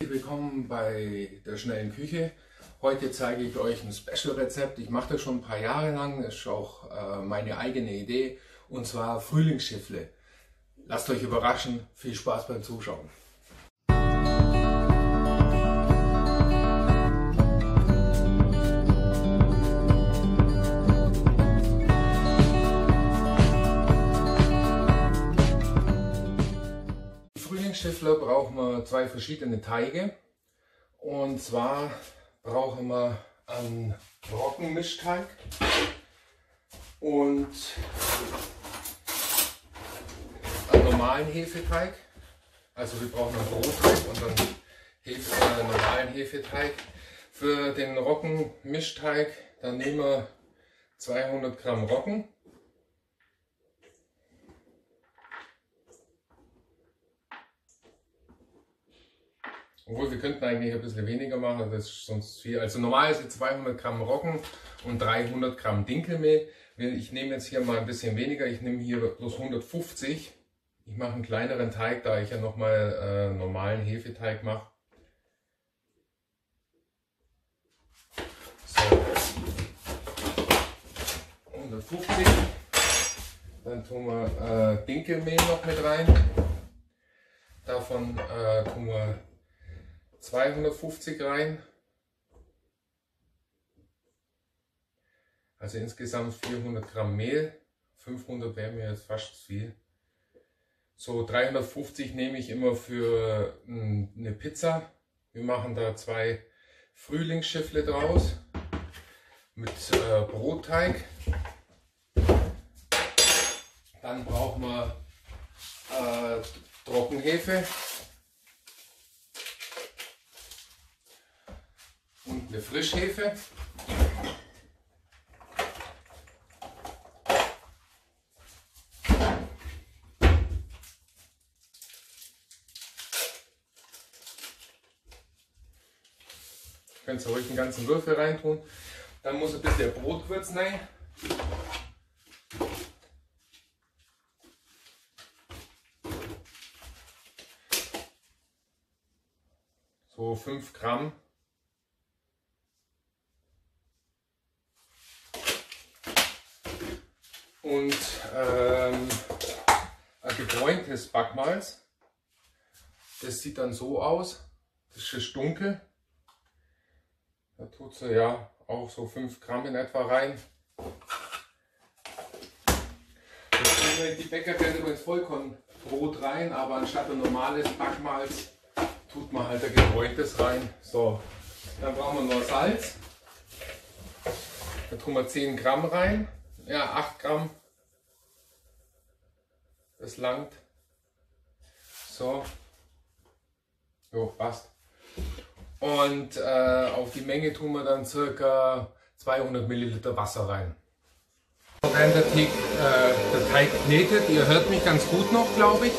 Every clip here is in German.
Willkommen bei der schnellen Küche. Heute zeige ich euch ein Special-Rezept. Ich mache das schon ein paar Jahre lang, das ist auch meine eigene Idee, und zwar Frühlingsschiffle. Lasst euch überraschen, viel Spaß beim Zuschauen. Frühlingsschiffle brauchen wir zwei verschiedene Teige, und zwar brauchen wir einen Roggenmischteig und einen normalen Hefeteig. Also wir brauchen einen Brotteig und einen normalen Hefeteig. Für den Roggenmischteig dann nehmen wir 200 Gramm Roggen. Obwohl, wir könnten eigentlich ein bisschen weniger machen, das ist sonst viel. Also normal ist jetzt 200 Gramm Roggen und 300 Gramm Dinkelmehl. Ich nehme jetzt hier mal ein bisschen weniger, ich nehme hier bloß 150. Ich mache einen kleineren Teig, da ich ja nochmal normalen Hefeteig mache. So. 150. Dann tun wir Dinkelmehl noch mit rein. Davon tun wir 250 rein, also insgesamt 400 Gramm Mehl, 500 wäre mir jetzt fast zu viel. So 350 nehme ich immer für eine Pizza. Wir machen da zwei Frühlingsschiffle draus mit Brotteig. Dann brauchen wir Trockenhefe und eine Frischhefe. Könnt ihr ruhig den ganzen Würfel reintun. Dann muss ein bisschen Brotgewürz rein. So 5 Gramm. Und ein gebräuntes Backmalz. Das sieht dann so aus. Das ist dunkel. Da tut sie ja auch so 5 Gramm in etwa rein. Das tun die Bäcker gerne übrigens Vollkornbrot rein, aber anstatt ein normales Backmalz tut man halt ein gebräuntes rein. So, dann brauchen wir noch Salz. Da tun wir 10 Gramm rein. Ja, 8 Gramm. Das langt. So. Jo, passt. Und auf die Menge tun wir dann ca. 200 Milliliter Wasser rein. Während der Teig knetet, ihr hört mich ganz gut noch, glaube ich,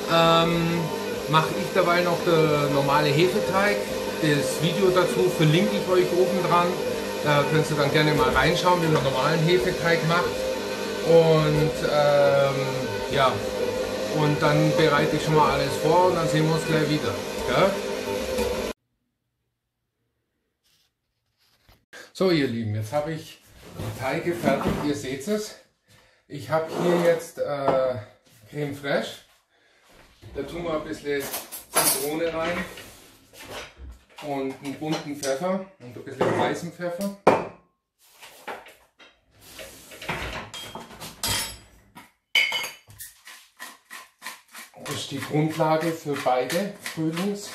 mache ich dabei noch den normale Hefeteig. Das Video dazu verlinke ich euch oben dran. Da könnt ihr dann gerne mal reinschauen, wie man normalen Hefeteig macht. Und ja, und dann bereite ich schon mal alles vor und dann sehen wir uns gleich wieder. Ja? So ihr Lieben, jetzt habe ich die Teige fertig, ihr seht es. Ich habe hier jetzt Creme Fraiche. Da tun wir ein bisschen Zitrone rein und einen bunten Pfeffer und ein bisschen weißen Pfeffer. Das ist die Grundlage für beide Frühlings.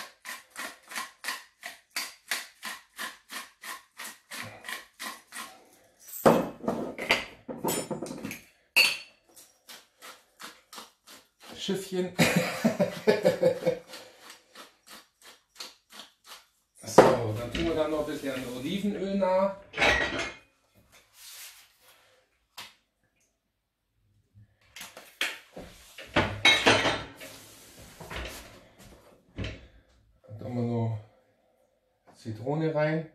Schiffchen. So, dann tun wir dann noch ein bisschen Olivenöl nach. Dann tun wir noch Zitrone rein.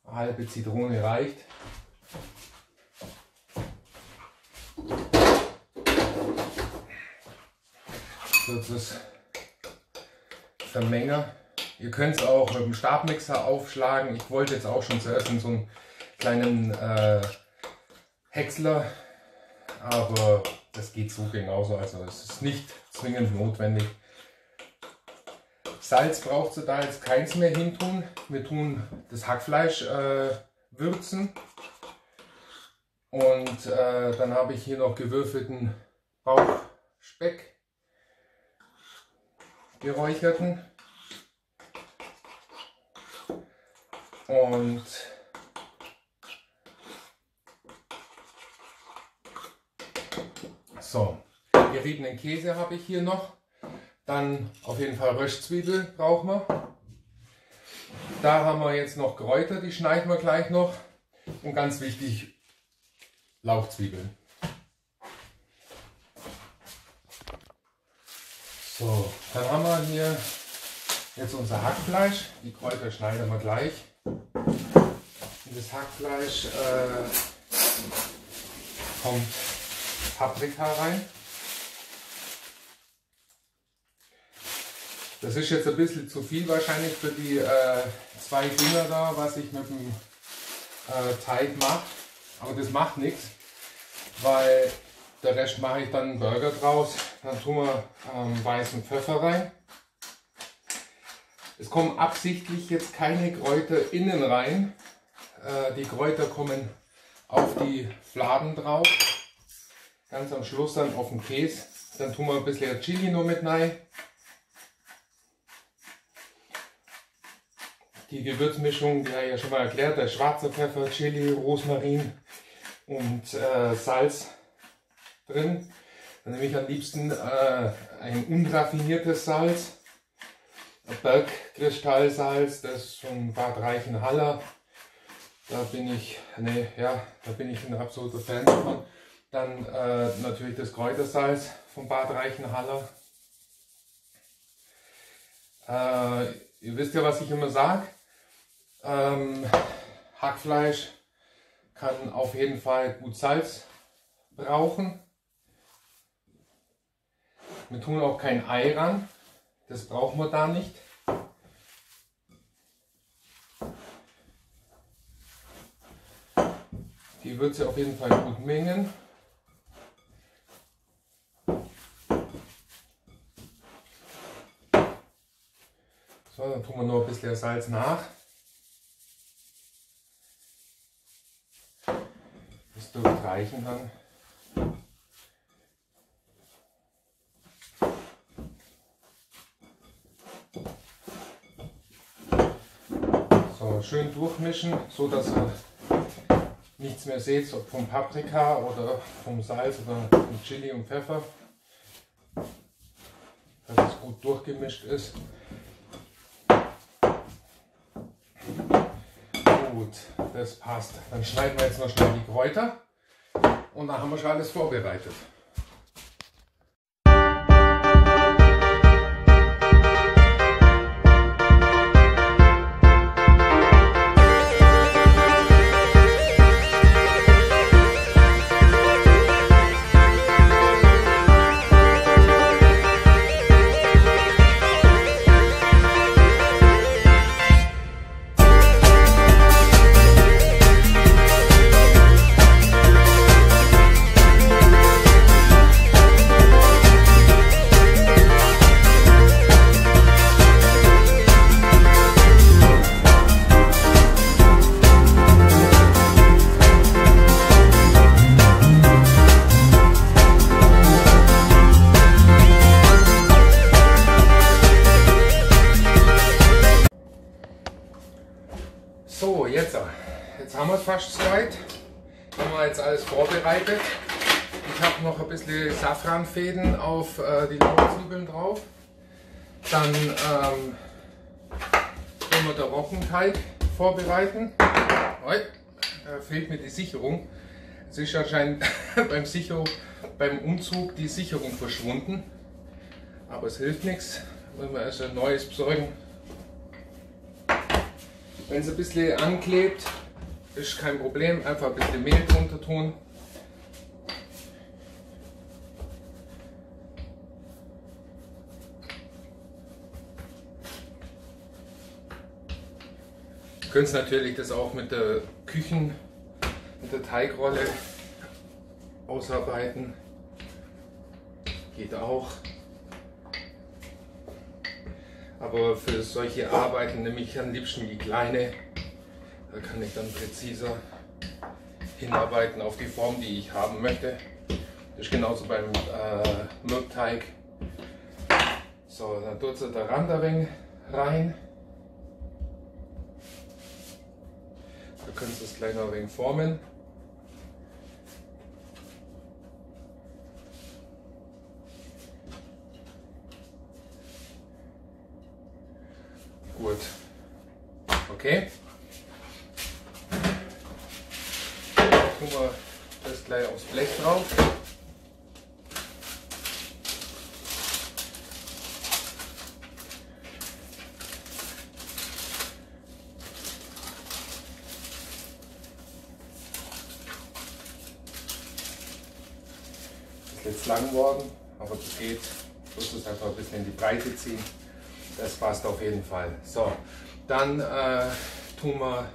Eine halbe Zitrone reicht. kurzes Vermengen. Ihr könnt es auch mit dem Stabmixer aufschlagen. Ich wollte jetzt auch schon zuerst in so einen kleinen Häcksler, aber das geht so genauso, also es ist nicht zwingend notwendig. Salz braucht ihr da jetzt keins mehr hin tun. Wir tun das Hackfleisch würzen und dann habe ich hier noch gewürfelten Bauchspeck, geräucherten, und so, geriebenen Käse habe ich hier noch. Dann auf jeden Fall Röstzwiebel brauchen wir. Da haben wir jetzt noch Kräuter, die schneiden wir gleich noch. Und ganz wichtig, Lauchzwiebeln. So, dann haben wir hier jetzt unser Hackfleisch. Die Kräuter schneiden wir gleich. In das Hackfleisch kommt Paprika rein. Das ist jetzt ein bisschen zu viel wahrscheinlich für die 2 Dinger da, was ich mit dem Teig mache. Aber das macht nichts, weil der Rest mache ich dann einen Burger draus. Dann tun wir weißen Pfeffer rein. Es kommen absichtlich jetzt keine Kräuter innen rein. Die Kräuter kommen auf die Fladen drauf. Ganz am Schluss dann auf den Käse. Dann tun wir ein bisschen Chili noch mit rein. Die Gewürzmischung, die habe ich ja schon mal erklärt, der schwarze Pfeffer, Chili, Rosmarin und Salz drin. Dann nehme ich am liebsten ein unraffiniertes Salz, Bergkristallsalz, das ist von Bad Reichenhall. Da bin ich ein absoluter Fan davon. Dann natürlich das Kräutersalz von Bad Reichenhall. Ihr wisst ja, was ich immer sage. Hackfleisch kann auf jeden Fall gut Salz brauchen. Wir tun auch kein Ei ran, das brauchen wir da nicht. Die Würze auf jeden Fall gut mengen. So, dann tun wir noch ein bisschen Salz nach. Das dürfte reichen dann. So, schön durchmischen, so dass ihr nichts mehr seht, ob vom Paprika oder vom Salz oder vom Chili und Pfeffer. Dass es gut durchgemischt ist. Gut, das passt. Dann schneiden wir jetzt noch schnell die Kräuter und dann haben wir schon alles vorbereitet. So, jetzt haben wir es fast soweit. Haben wir jetzt alles vorbereitet. Ich habe noch ein bisschen Safranfäden auf die Lauchzwiebeln drauf. Dann werden wir den Roggenteig vorbereiten. Da fehlt mir die Sicherung. Es ist anscheinend beim Umzug die Sicherung verschwunden. Aber es hilft nichts, wenn wir erst ein neues besorgen. Wenn es ein bisschen anklebt, ist kein Problem, einfach ein bisschen Mehl drunter tun. Du könntest natürlich das auch mit der mit der Teigrolle ausarbeiten. Geht auch. Aber für solche Arbeiten nehme ich am liebsten die kleine. Da kann ich dann präziser hinarbeiten auf die Form, die ich haben möchte. Das ist genauso beim Mürbteig. So, dann tut sie der Rand ein wenig rein. Da könnt ihr es gleich noch ein wenig formen. Gut. Okay. Tun wir das gleich aufs Blech drauf. Ist jetzt lang worden, aber das geht. Ich muss es einfach ein bisschen in die Breite ziehen. Das passt auf jeden Fall. So, dann tun wir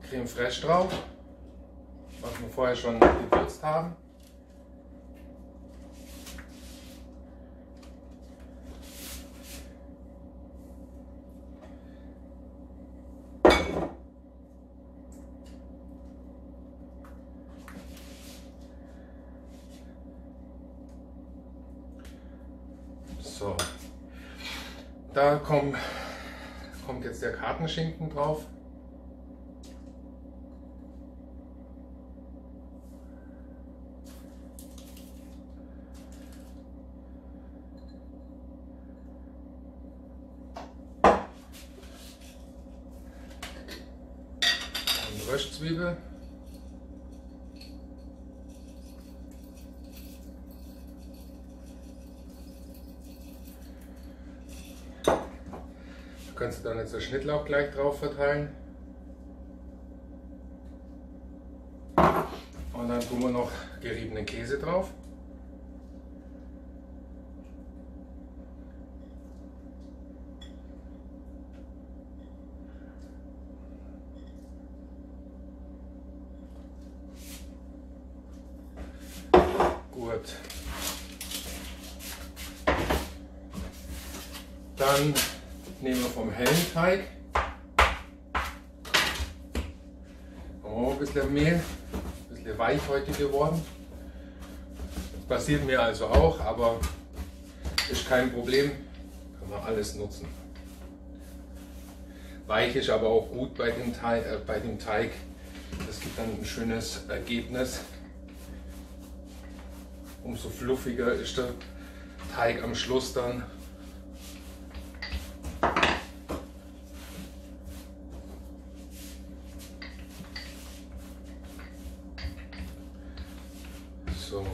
Creme Fraiche drauf, was wir vorher schon gewürzt haben. So. Da kommt jetzt der Kartenschinken drauf. Und Röstzwiebel. Kannst du dann jetzt den Schnittlauch gleich drauf verteilen. Und dann tun wir noch geriebenen Käse drauf. Gut. Dann nehmen wir vom hellen Teig ein bisschen Mehl, ein bisschen weich heute geworden. Das passiert mir also auch, aber ist kein Problem, kann man alles nutzen. Weich ist aber auch gut bei dem Teig, das gibt dann ein schönes Ergebnis. Umso fluffiger ist der Teig am Schluss dann. So.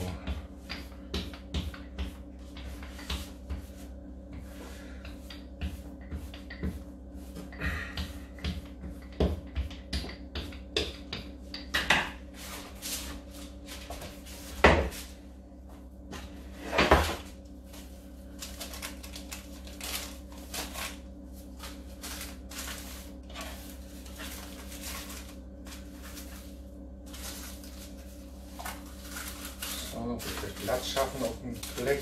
Platz schaffen auf dem Blech.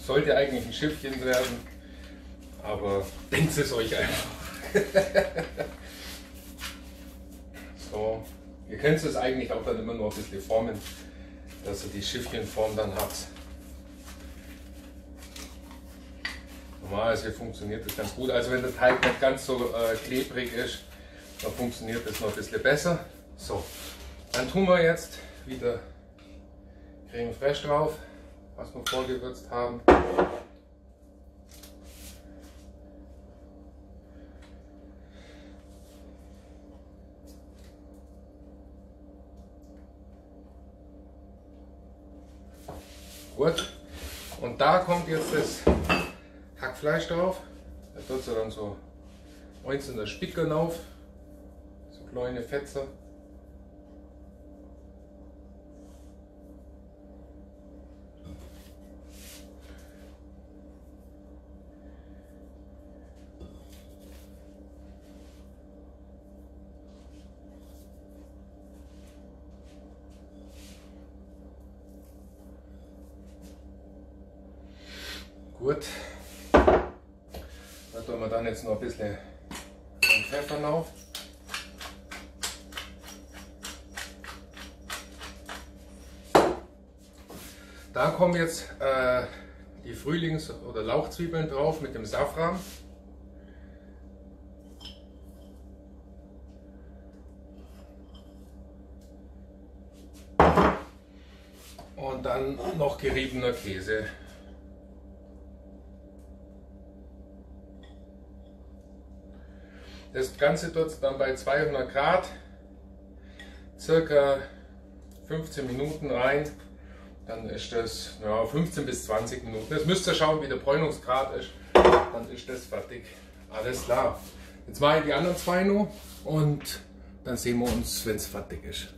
Sollte eigentlich ein Schiffchen werden, aber denkt es euch einfach. So, ihr könnt es eigentlich auch dann immer nur ein bisschen formen, dass ihr die Schiffchenform dann habt. Normalerweise funktioniert das ganz gut. Also wenn der Teig nicht ganz so klebrig ist, dann funktioniert das noch ein bisschen besser. So, dann tun wir jetzt wieder Creme Fraiche drauf, was wir vorgewürzt haben. Gut, und da kommt jetzt das Hackfleisch drauf. Da tut sie dann so einzelne Spicken auf, so kleine Fetzer. Gut. Da tun wir dann jetzt noch ein bisschen Pfeffer drauf. Da kommen jetzt die Frühlings- oder Lauchzwiebeln drauf mit dem Safran. Und dann noch geriebener Käse. Das Ganze tut dann bei 200 Grad circa 15 Minuten rein. Dann ist das 15 bis 20 Minuten. Jetzt müsst ihr schauen, wie der Bräunungsgrad ist. Dann ist das fertig. Alles klar. Jetzt mache ich die anderen zwei noch und dann sehen wir uns, wenn es fertig ist.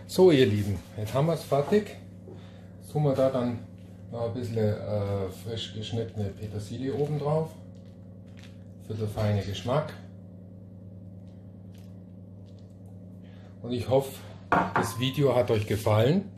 So ihr Lieben, jetzt haben wir es fertig. Jetzt tun wir da dann noch ein bisschen frisch geschnittene Petersilie oben drauf für den feinen Geschmack. Und ich hoffe, das Video hat euch gefallen.